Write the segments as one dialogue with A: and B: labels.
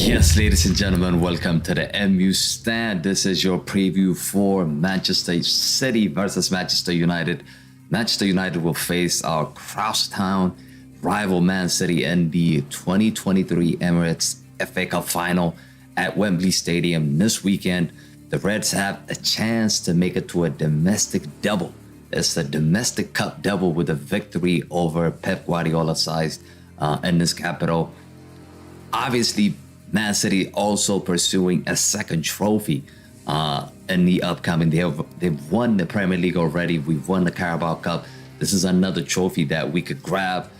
A: Yes, ladies and gentlemen, welcome to the MU Stand. This is your preview for Manchester City versus Manchester United. Manchester United will face our crosstown rival Man City in the 2023 Emirates FA Cup final at Wembley Stadium this weekend. The Reds have a chance to make it to a domestic double. It's a domestic cup double with a victory over Pep Guardiola's side in this capital. Obviously, Man City also pursuing a second trophy in the upcoming. They've won the Premier League already. We've won the Carabao Cup. This is another trophy that we could grab.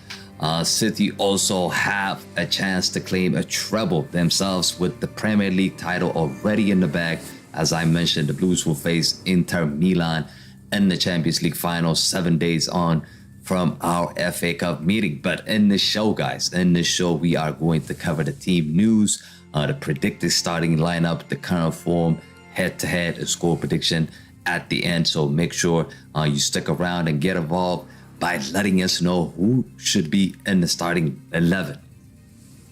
A: City also have a chance to claim a treble themselves with the Premier League title already in the bag. As I mentioned, the Blues will face Inter Milan in the Champions League final 7 days on from our FA Cup meeting. But in this show, guys, we are going to cover the team news, the predicted starting lineup, the current form, head-to-head, and score prediction at the end. So make sure you stick around and get involved by letting us know who should be in the starting 11.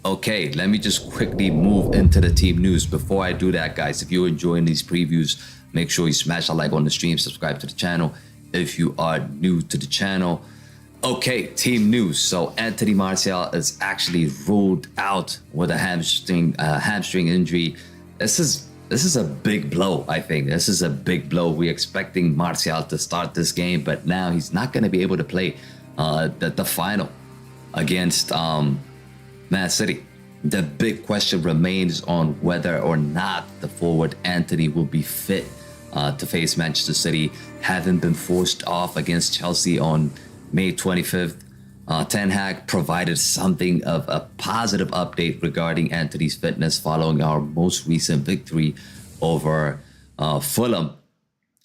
A: Okay, let me just quickly move into the team news. Before I do that, guys, if you're enjoying these previews, make sure you smash a like on the stream, subscribe to the channel if you are new to the channel. Okay, team news. So Anthony Martial is actually ruled out with a hamstring injury. This is a big blow, I think. This is a big blow. We're expecting Martial to start this game, but now he's not going to be able to play the final against Man City. The big question remains on whether or not the forward Anthony will be fit to face Manchester City, having been forced off against Chelsea on May 25th. Ten Hag provided something of a positive update regarding Anthony's fitness following our most recent victory over Fulham.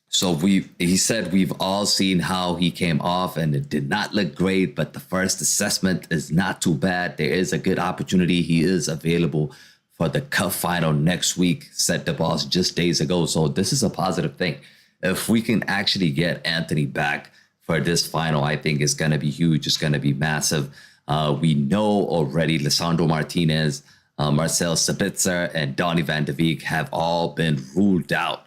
A: So he said we've all seen how he came off and it did not look great, but the first assessment is not too bad. There is a good opportunity. He is available for the cup final next week, said the boss just days ago. So this is a positive thing. If we can actually get Anthony back for this final, I think it's going to be huge. It's going to be massive. We know already Lisandro Martinez, Marcel Sabitzer, and Donny van de Beek have all been ruled out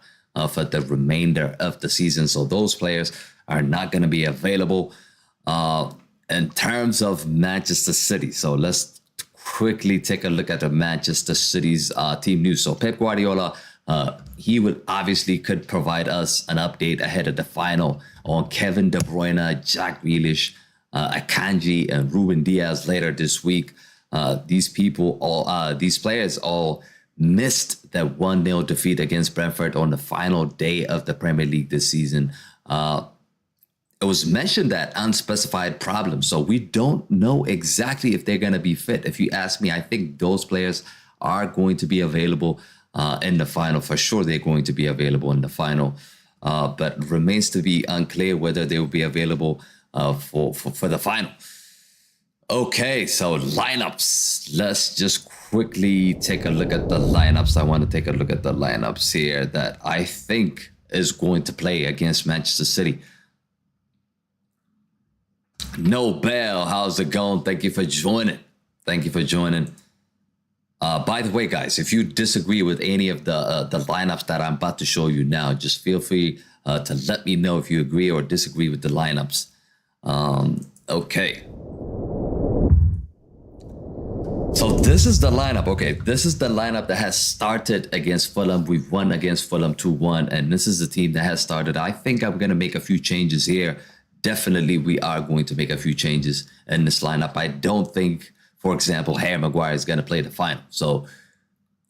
A: for the remainder of the season. So those players are not going to be available. In terms of Manchester City, so let's quickly take a look at the Manchester City's team news. So Pep Guardiola, he will obviously could provide us an update ahead of the final on Kevin De Bruyne, Jack Grealish, Akanji, and Ruben Diaz later this week. These players all missed that 1-0 defeat against Brentford on the final day of the Premier League this season. It was mentioned that unspecified problems, so we don't know exactly if they're going to be fit. If you ask me, I think those players are going to be available in the final. For sure, they're going to be available in the final. But remains to be unclear whether they will be available for the final. Okay, so lineups. Let's just quickly take a look at the lineups. I want to take a look at the lineups here that I think is going to play against Manchester City. Nobel, how's it going? Thank you for joining. By the way, guys, if you disagree with any of the lineups that I'm about to show you now, just feel free to let me know if you agree or disagree with the lineups. Okay. So this is the lineup. Okay, this is the lineup that has started against Fulham. We've won against Fulham 2-1, and this is the team that has started. I think I'm going to make a few changes here. Definitely, we are going to make a few changes in this lineup. I don't think, for example, Harry Maguire is going to play the final. So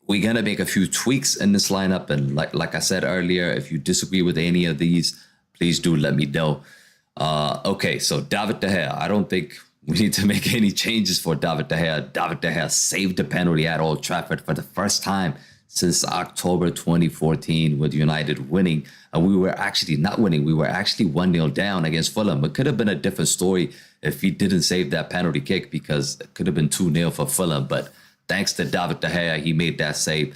A: we're going to make a few tweaks in this lineup. And like I said earlier, if you disagree with any of these, please do let me know. Okay, so David De Gea. I don't think we need to make any changes for David De Gea. David De Gea saved the penalty at Old Trafford for the first time since October 2014 with United winning. And we were actually not winning. We were actually 1-0 down against Fulham. It could have been a different story if he didn't save that penalty kick, because it could have been 2-0 for Fulham. But thanks to David De Gea, he made that save.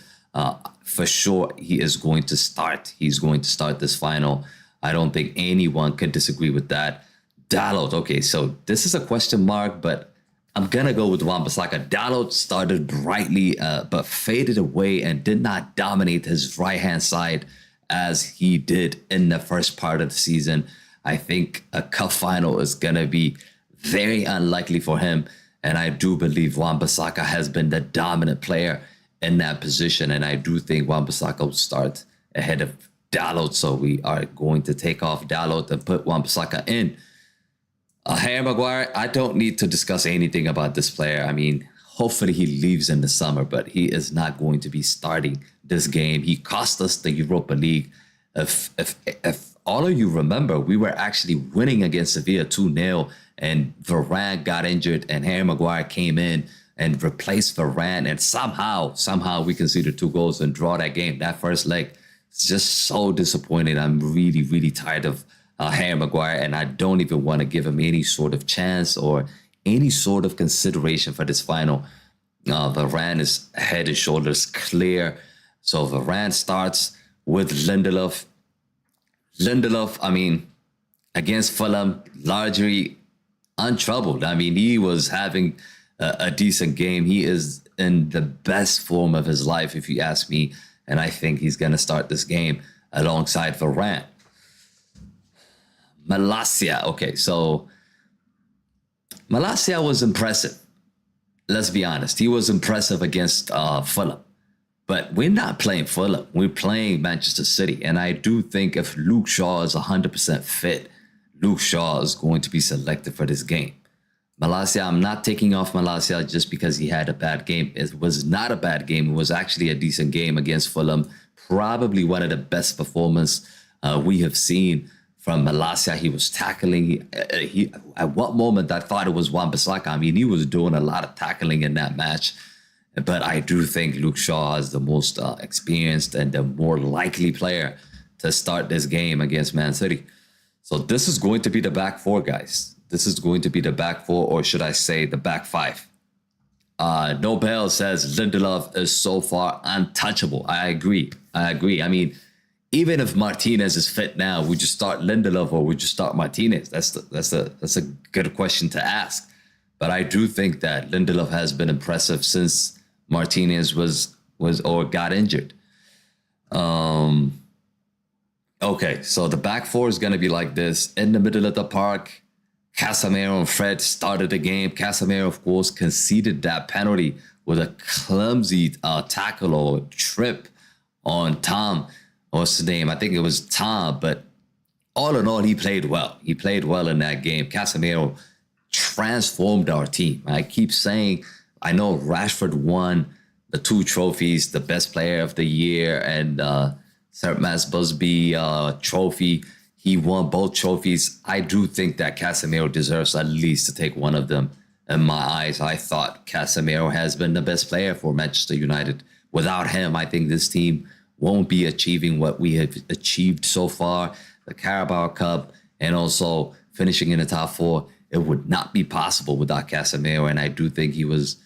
A: For sure, he is going to start. He's going to start this final. I don't think anyone could disagree with that. Dalot. Okay, so this is a question mark, but I'm going to go with Wan-Bissaka. Dalot started brightly, but faded away and did not dominate his right-hand side as he did in the first part of the season. I think a cup final is going to be very unlikely for him. And I do believe Wan-Bissaka has been the dominant player in that position. And I do think Wan-Bissaka will start ahead of Dalot. So we are going to take off Dalot and put Wan-Bissaka in. Harry Maguire, I don't need to discuss anything about this player. I mean, hopefully he leaves in the summer, but he is not going to be starting this game. He cost us the Europa League. If all of you remember, we were actually winning against Sevilla 2-0, and Varane got injured, and Harry Maguire came in and replaced Varane, and somehow we conceded 2 goals and draw that game. That first leg, it's just so disappointing. I'm really, really tired of Harry Maguire, and I don't even want to give him any sort of chance or any sort of consideration for this final. Varane is head and shoulders clear. So Varane starts with Lindelof. I mean, against Fulham, largely untroubled. I mean, he was having a decent game. He is in the best form of his life, if you ask me. And I think he's going to start this game alongside Varane. Malacia. Okay, so Malacia was impressive. Let's be honest. He was impressive against Fulham. But we're not playing Fulham. We're playing Manchester City. And I do think if Luke Shaw is 100% fit, Luke Shaw is going to be selected for this game. Malacia, I'm not taking off Malacia just because he had a bad game. It was not a bad game. It was actually a decent game against Fulham. Probably one of the best performances we have seen from Malacia. He was tackling. He at what moment I thought it was Wan-Bissaka. I mean, he was doing a lot of tackling in that match. But I do think Luke Shaw is the most experienced and the more likely player to start this game against Man City. So this is going to be the back 4, guys. This is going to be the back 4, or should I say the back 5. Nobel says Lindelof is so far untouchable. I agree. I mean, even if Martinez is fit now, would you start Lindelof or would you start Martinez? That's a good question to ask. But I do think that Lindelof has been impressive since Martinez was or got injured. Okay, so the back 4 is going to be like this. In the middle of the park, Casemiro and Fred started the game. Casemiro, of course, conceded that penalty with a clumsy tackle or trip on Tom. What's his name? I think it was Tom. But all in all, he played well. He played well in that game. Casemiro transformed our team. I keep saying, I know Rashford won the 2 trophies, the best player of the year and Sir Mass Busby trophy. He won both trophies. I do think that Casemiro deserves at least to take one of them. In my eyes, I thought Casemiro has been the best player for Manchester United. Without him, I think this team won't be achieving what we have achieved so far. The Carabao Cup and also finishing in the top 4. It would not be possible without Casemiro. And I do think he was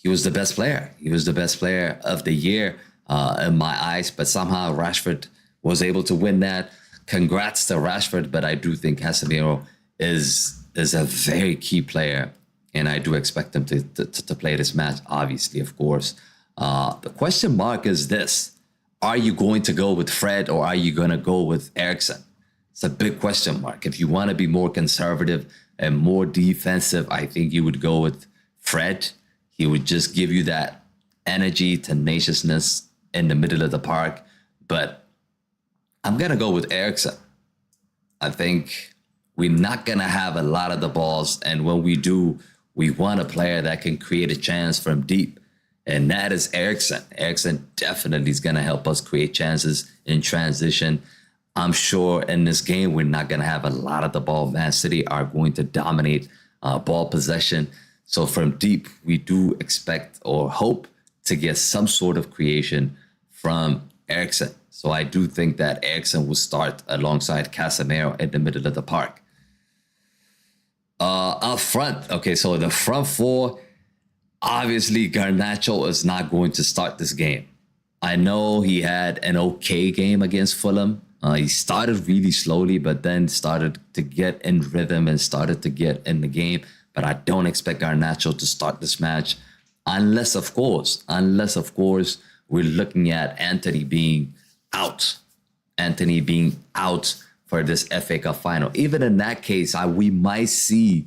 A: the best player. He was the best player of the year in my eyes. But somehow Rashford was able to win that. Congrats to Rashford. But I do think Casemiro is a very key player. And I do expect him to play this match, obviously, of course. The question mark is this. Are you going to go with Fred or are you going to go with Eriksen? It's a big question mark. If you want to be more conservative and more defensive, I think you would go with Fred. He would just give you that energy, tenaciousness in the middle of the park. But I'm going to go with Eriksen. I think we're not going to have a lot of the balls. And when we do, we want a player that can create a chance from deep. And that is Eriksen. Eriksen definitely is going to help us create chances in transition. I'm sure in this game, we're not going to have a lot of the ball. Man City are going to dominate ball possession. So from deep, we do expect or hope to get some sort of creation from Eriksen. So I do think that Eriksen will start alongside Casemiro in the middle of the park. Up front, okay, so the front 4, obviously Garnacho is not going to start this game. I know he had an okay game against Fulham. He started really slowly, but then started to get in rhythm and started to get in the game. but I don't expect Garnacho to start this match unless, of course, we're looking at Anthony being out. Anthony being out for this FA Cup final. Even in that case, we might see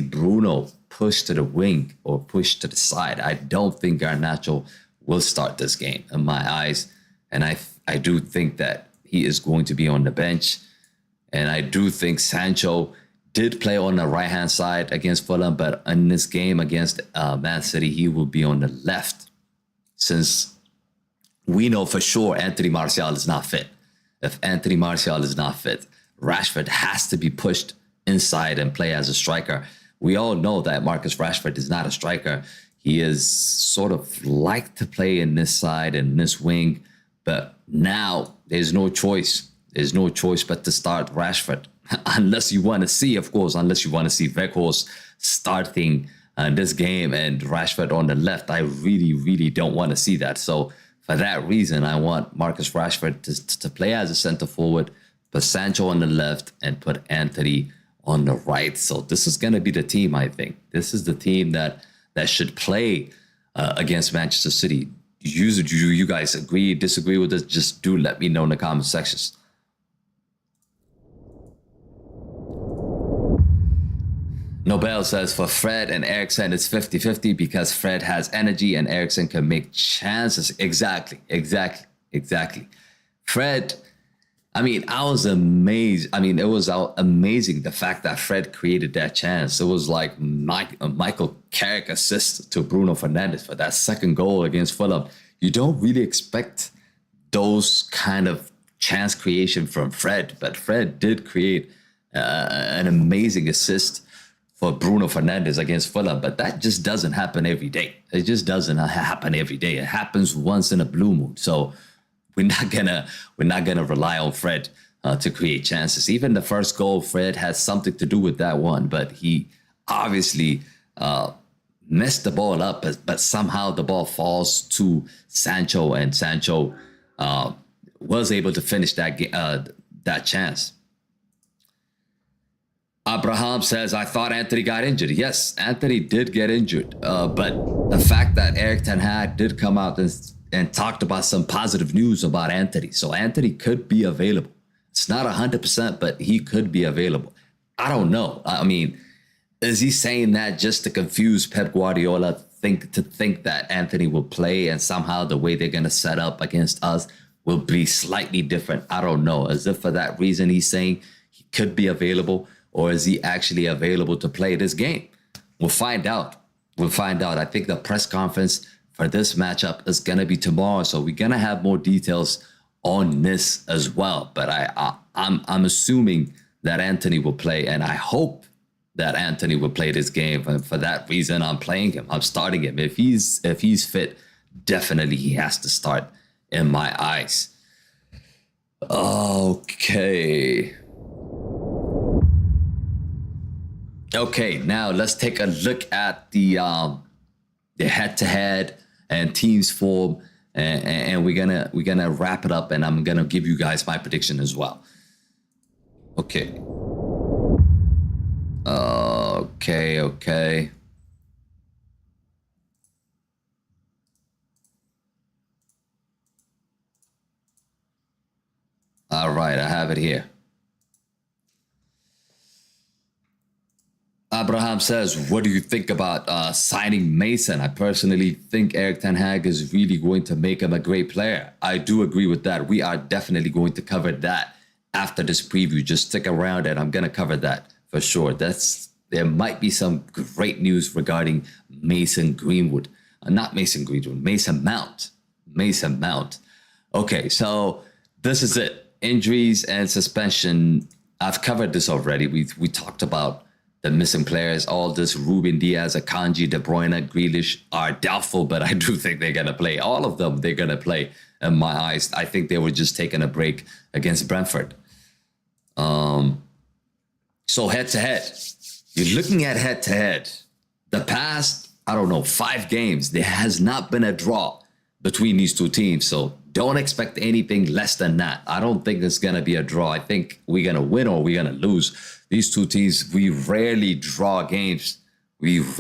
A: Bruno push to the wing or push to the side. I don't think Garnacho will start this game in my eyes. And I do think that he is going to be on the bench. And I do think Sancho did play on the right-hand side against Fulham, but in this game against Man City, he will be on the left, since we know for sure Anthony Martial is not fit. If Anthony Martial is not fit, Rashford has to be pushed inside and play as a striker. We all know that Marcus Rashford is not a striker. He is sort of like to play in this side and this wing, but now there's no choice. There's no choice but to start Rashford. unless you want to see Weghorst starting this game and Rashford on the left. I really, really don't want to see that. So for that reason, I want Marcus Rashford to play as a center forward, put Sancho on the left, and put Anthony on the right. So this is going to be the team, I think. This is the team that should play against Manchester City. Do you guys agree, disagree with this? Just do let me know in the comment sections. Nobel says for Fred and Eriksen, it's 50-50 because Fred has energy and Eriksen can make chances. Exactly. Fred, I was amazed. It was amazing the fact that Fred created that chance. It was like Michael Carrick assist to Bruno Fernandes for that second goal against Fulham. You don't really expect those kind of chance creation from Fred, but Fred did create an amazing assist for Bruno Fernandes against Fulham, but that just doesn't happen every day. It just doesn't happen every day. It happens once in a blue moon. So we're not gonna rely on Fred to create chances. Even the first goal, Fred has something to do with that one, but he obviously messed the ball up. But somehow the ball falls to Sancho, and Sancho was able to finish that chance. Abraham says, I thought Anthony got injured. Yes, Anthony did get injured. But the fact that Erik ten Hag did come out and talked about some positive news about Anthony. So Anthony could be available. It's not 100%, but he could be available. I don't know. Is he saying that just to confuse Pep Guardiola, to think that Anthony will play and somehow the way they're going to set up against us will be slightly different? I don't know. As if for that reason he's saying he could be available. Or is he actually available to play this game? We'll find out. I think the press conference for this matchup is going to be tomorrow. So we're going to have more details on this as well. But I'm assuming that Anthony will play. And I hope that Anthony will play this game. And for that reason, I'm playing him. I'm starting him. If he's fit, definitely he has to start in my eyes. Okay, now let's take a look at the head-to-head and teams form, and we're gonna wrap it up, and I'm gonna give you guys my prediction as well. Okay. All right, I have it here. Abraham says, what do you think about signing Mason? I personally think Erik ten Hag is really going to make him a great player. I do agree with that. We are definitely going to cover that after this preview. Just stick around and I'm going to cover that for sure. There might be some great news regarding Mason Mount. Mason Mount. Okay, so this is it. Injuries and suspension. I've covered this already. We talked about the missing players, all this. Ruben Diaz, Akanji, De Bruyne, Grealish are doubtful, but I do think they're going to play. All of them, they're going to play in my eyes. I think they were just taking a break against Brentford. So head-to-head. You're looking at head-to-head. The past, 5 games, there has not been a draw between these two teams. So Don't expect anything less than that. I don't think it's going to be a draw. I think we're going to win or we're going to lose. These two teams, we rarely draw games. We've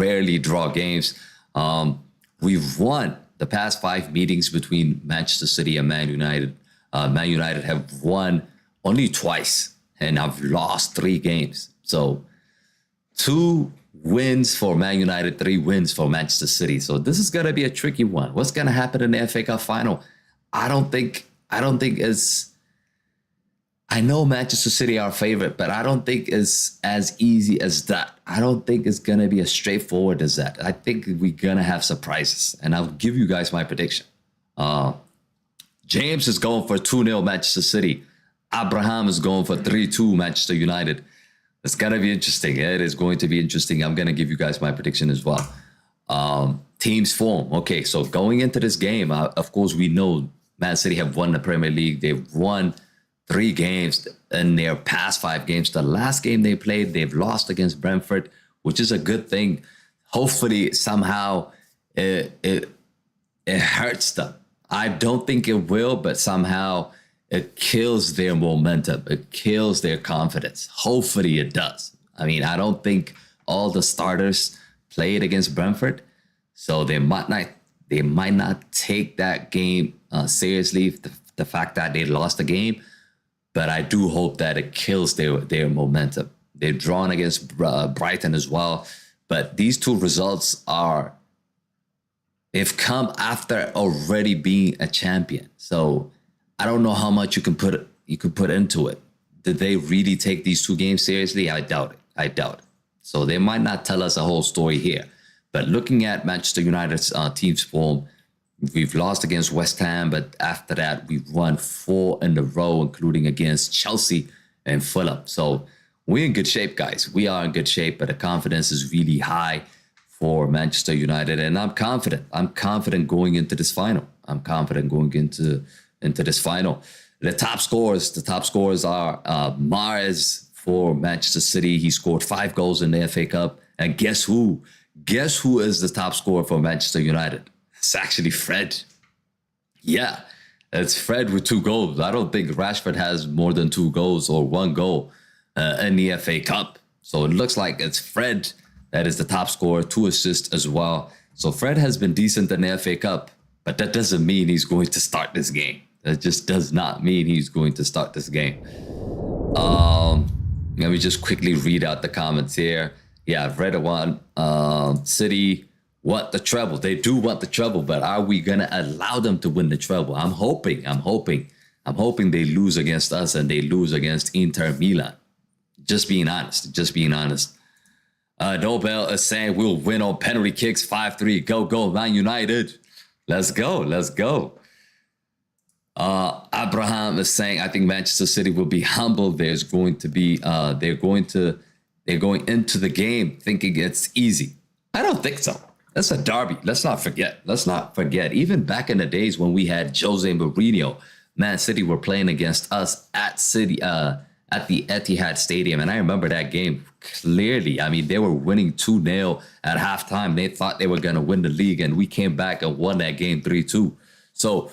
A: won the past 5 meetings between Manchester City and Man United. Man United have won only twice and have lost 3 games. So 2 wins for Man United, 3 wins for Manchester City. So this is going to be a tricky one. What's going to happen in the FA Cup final? I don't think it's, I know Manchester City are favorite, but I don't think it's as easy as that. I don't think it's going to be as straightforward as that. I think we're going to have surprises, and I'll give you guys my prediction. James is going for 2-0 Manchester City. Abraham is going for 3-2 Manchester United. It's going to be interesting. It is going to be interesting. I'm going to give you guys my prediction as well. Teams form. Okay, so going into this game, of course, we know Man City have won the Premier League. They've won 3 games in their past 5 games. The last game they played, they've lost against Brentford, which is a good thing. Hopefully, somehow it hurts them. I don't think it will, but somehow it kills their momentum. It kills their confidence. Hopefully it does. I mean, I don't think all the starters played against Brentford, so they might not take that game seriously, the fact that they lost the game. But I do hope that it kills their momentum. They've drawn against Brighton as well. But these 2 results they've come after already being a champion. So I don't know how much you can put into it. Did they really take these 2 games seriously? I doubt it. So they might not tell us a whole story here. But looking at Manchester United's team's form, we've lost against West Ham, but after that, we've won 4 in a row, including against Chelsea and Fulham. So we're in good shape, guys. We are in good shape, but the confidence is really high for Manchester United, and I'm confident. I'm confident going into this final. The top scorers are Mahrez for Manchester City. He scored 5 goals in the FA Cup. And guess who? Guess who is the top scorer for Manchester United? It's actually Fred. Yeah, it's Fred with 2 goals. I don't think Rashford has more than 2 goals or 1 goal in the FA Cup. So it looks like it's Fred that is the top scorer, 2 assists as well. So Fred has been decent in the FA Cup, but that doesn't mean he's going to start this game. That just does not mean he's going to start this game. Let me just quickly read out the comments here. Yeah, I've read one. City want the treble. They do want the treble, but are we going to allow them to win the treble? I'm hoping they lose against us and they lose against Inter Milan. Just being honest. Nobel is saying we'll win on penalty kicks 5-3. Go, Man United. Let's go. Abraham is saying, I think Manchester City will be humble. There's going to be, they're going into the game thinking it's easy. I don't think so. That's a derby. Let's not forget. Even back in the days when we had Jose Mourinho, Man City were playing against us at the Etihad Stadium. And I remember that game clearly. I mean, they were winning 2-0 at halftime. They thought they were going to win the league, and we came back and won that game 3-2. So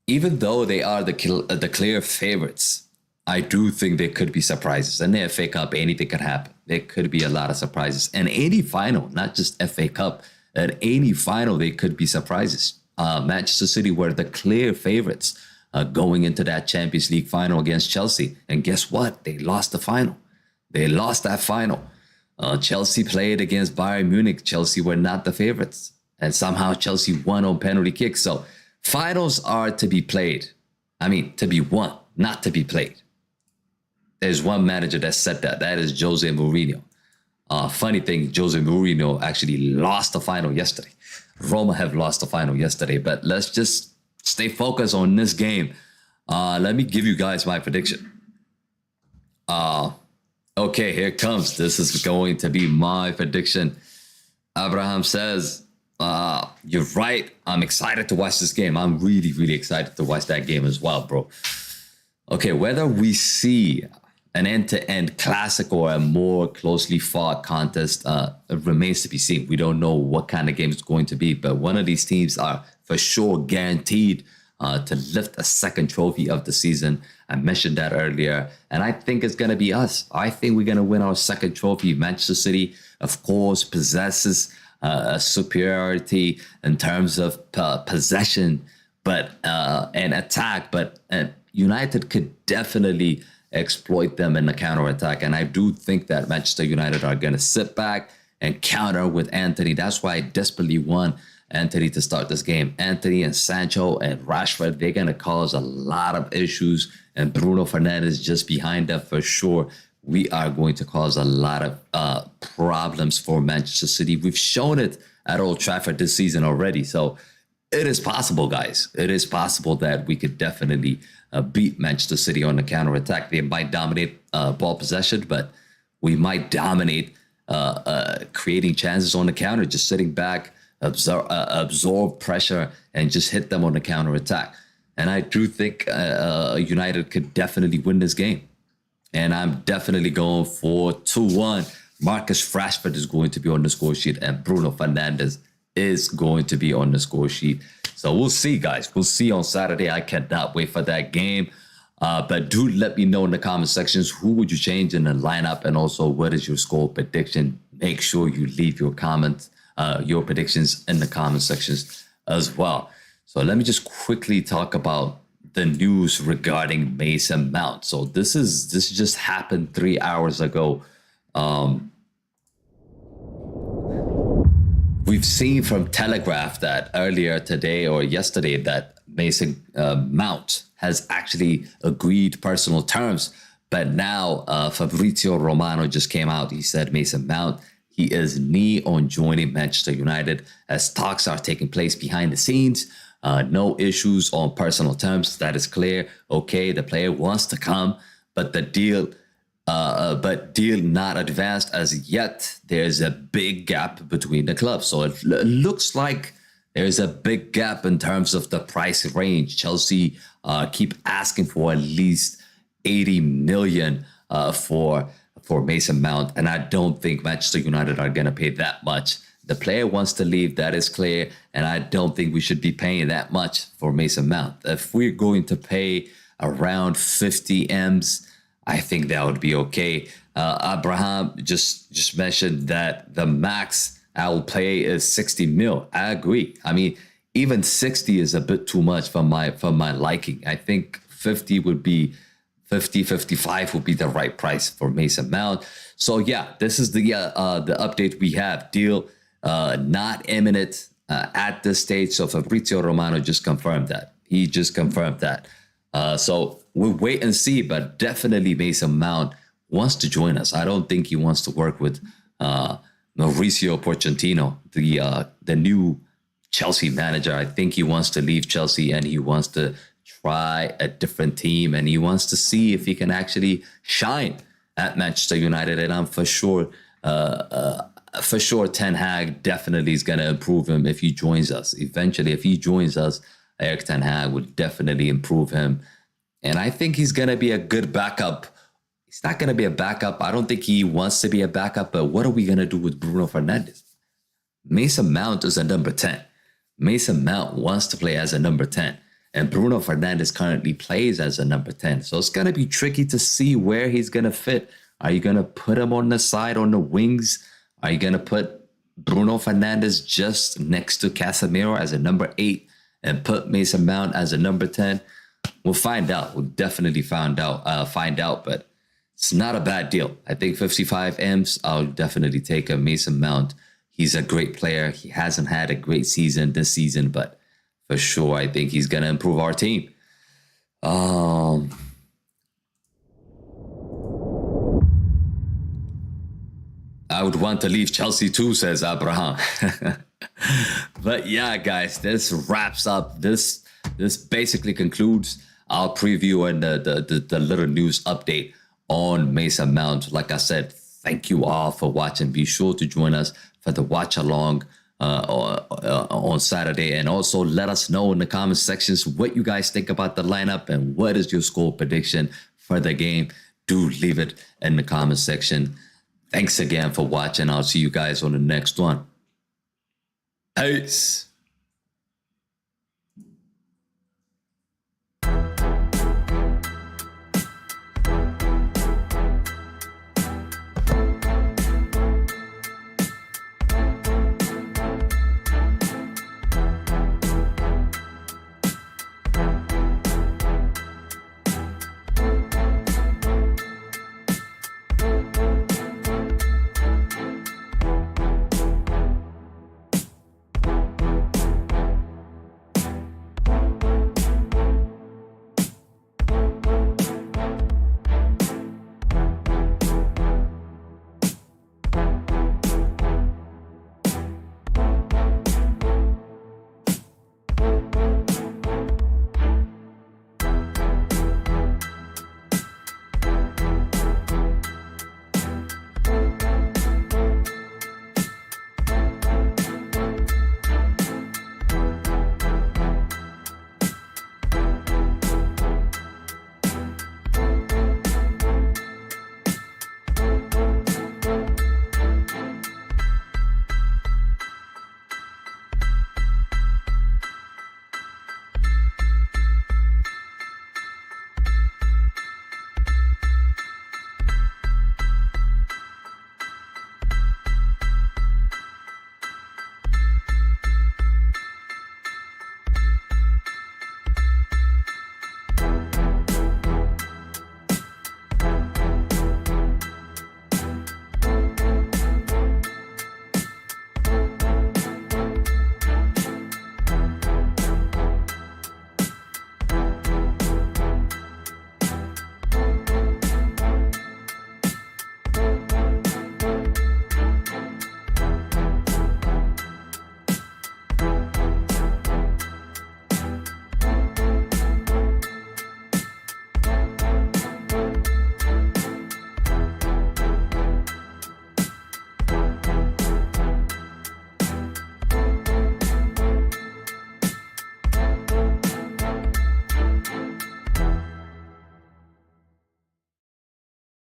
A: even though they are the clear favorites, I do think there could be surprises. In the FA Cup, anything could happen. There could be a lot of surprises. And any final, not just FA Cup, at any final, there could be surprises. Manchester City were the clear favorites going into that Champions League final against Chelsea. And guess what? They lost the final. They lost that final. Chelsea played against Bayern Munich. Chelsea were not the favorites. And somehow Chelsea won on penalty kicks. So finals are to be played. I mean, to be won, not to be played. There's one manager that said that. That is Jose Mourinho. Funny thing, Jose Mourinho actually lost the final yesterday. Roma have lost the final yesterday. But let's just stay focused on this game. Let me give you guys my prediction. Okay, here it comes. This is going to be my prediction. Abraham says, you're right. I'm excited to watch this game. I'm really, really excited to watch that game as well, bro. Okay, whether we see an end-to-end classic or a more closely fought contest remains to be seen. We don't know what kind of game it's going to be, but one of these teams are for sure guaranteed to lift a second trophy of the season. I mentioned that earlier, and I think it's going to be us. I think we're going to win our second trophy. Manchester City, of course, possesses a superiority in terms of possession, but and attack. But United could definitely exploit them in the counter-attack. And I do think that Manchester United are going to sit back and counter with Antony. That's why I desperately want Antony to start this game. Antony and Sancho and Rashford, they're going to cause a lot of issues. And Bruno Fernandes just behind them for sure. We are going to cause a lot of problems for Manchester City. We've shown it at Old Trafford this season already. So it is possible, guys. It is possible that we could definitely beat Manchester City on the counter-attack. They might dominate ball possession, but we might dominate creating chances on the counter, just sitting back, absorb pressure, and just hit them on the counter-attack. And I do think United could definitely win this game. And I'm definitely going for 2-1. Marcus Rashford is going to be on the score sheet, and Bruno Fernandes is going to be on the score sheet. So we'll see, guys. We'll see on Saturday. I cannot wait for that game. But do let me know in the comment sections, who would you change in the lineup? And also, what is your score prediction? Make sure you leave your comments, your predictions in the comment sections as well. So let me just quickly talk about the news regarding Mason Mount. So this just happened 3 hours ago. We've seen from Telegraph that earlier today or yesterday that Mason Mount has actually agreed personal terms. But now Fabrizio Romano just came out. He said Mason Mount, he is knee on joining Manchester United as talks are taking place behind the scenes. No issues on personal terms. That is clear. Okay, the player wants to come, but the deal not advanced as yet. There's a big gap between the clubs. So it looks like there's a big gap in terms of the price range. Chelsea keep asking for at least 80 million for Mason Mount, and I don't think Manchester United are going to pay that much. The player wants to leave, that is clear, and I don't think we should be paying that much for Mason Mount. If we're going to pay around 50 M's, I think that would be okay. Abraham just mentioned that the max I will pay is 60 mil. I agree. I mean, even 60 is a bit too much for my liking. I think 55 would be the right price for Mason Mount. So yeah, this is the update we have. Deal not imminent at this stage. So Fabrizio Romano just confirmed that. He just confirmed that. So we'll wait and see, but definitely Mason Mount wants to join us. I don't think he wants to work with Mauricio Pochettino, the new Chelsea manager. I think he wants to leave Chelsea and he wants to try a different team, and he wants to see if he can actually shine at Manchester United. And I'm for sure Ten Hag definitely is going to improve him if he joins us. Eventually, if he joins us, Erik Ten Hag would definitely improve him. And I think he's going to be a good backup. He's not going to be a backup. I don't think he wants to be a backup, but what are we going to do with Bruno Fernandes? Mason Mount is a number 10. Mason Mount wants to play as a number 10. And Bruno Fernandes currently plays as a number 10. So it's going to be tricky to see where he's going to fit. Are you going to put him on the side, on the wings? Are you going to put Bruno Fernandes just next to Casemiro as a number 8 and put Mason Mount as a number 10? We'll find out. We'll definitely find out. But it's not a bad deal. I think 55 M's, I'll definitely take a Mason Mount. He's a great player. He hasn't had a great season this season, but for sure, I think he's going to improve our team. I would want to leave Chelsea too, says Abraham. But yeah, guys, this wraps up. This basically concludes our preview and the little news update on Mason Mount. Like I said, thank you all for watching. Be sure to join us for the watch along on Saturday, and also let us know in the comment sections what you guys think about the lineup and what is your score prediction for the game. Do leave it in the comment section. Thanks again for watching. I'll see you guys on the next one. Peace.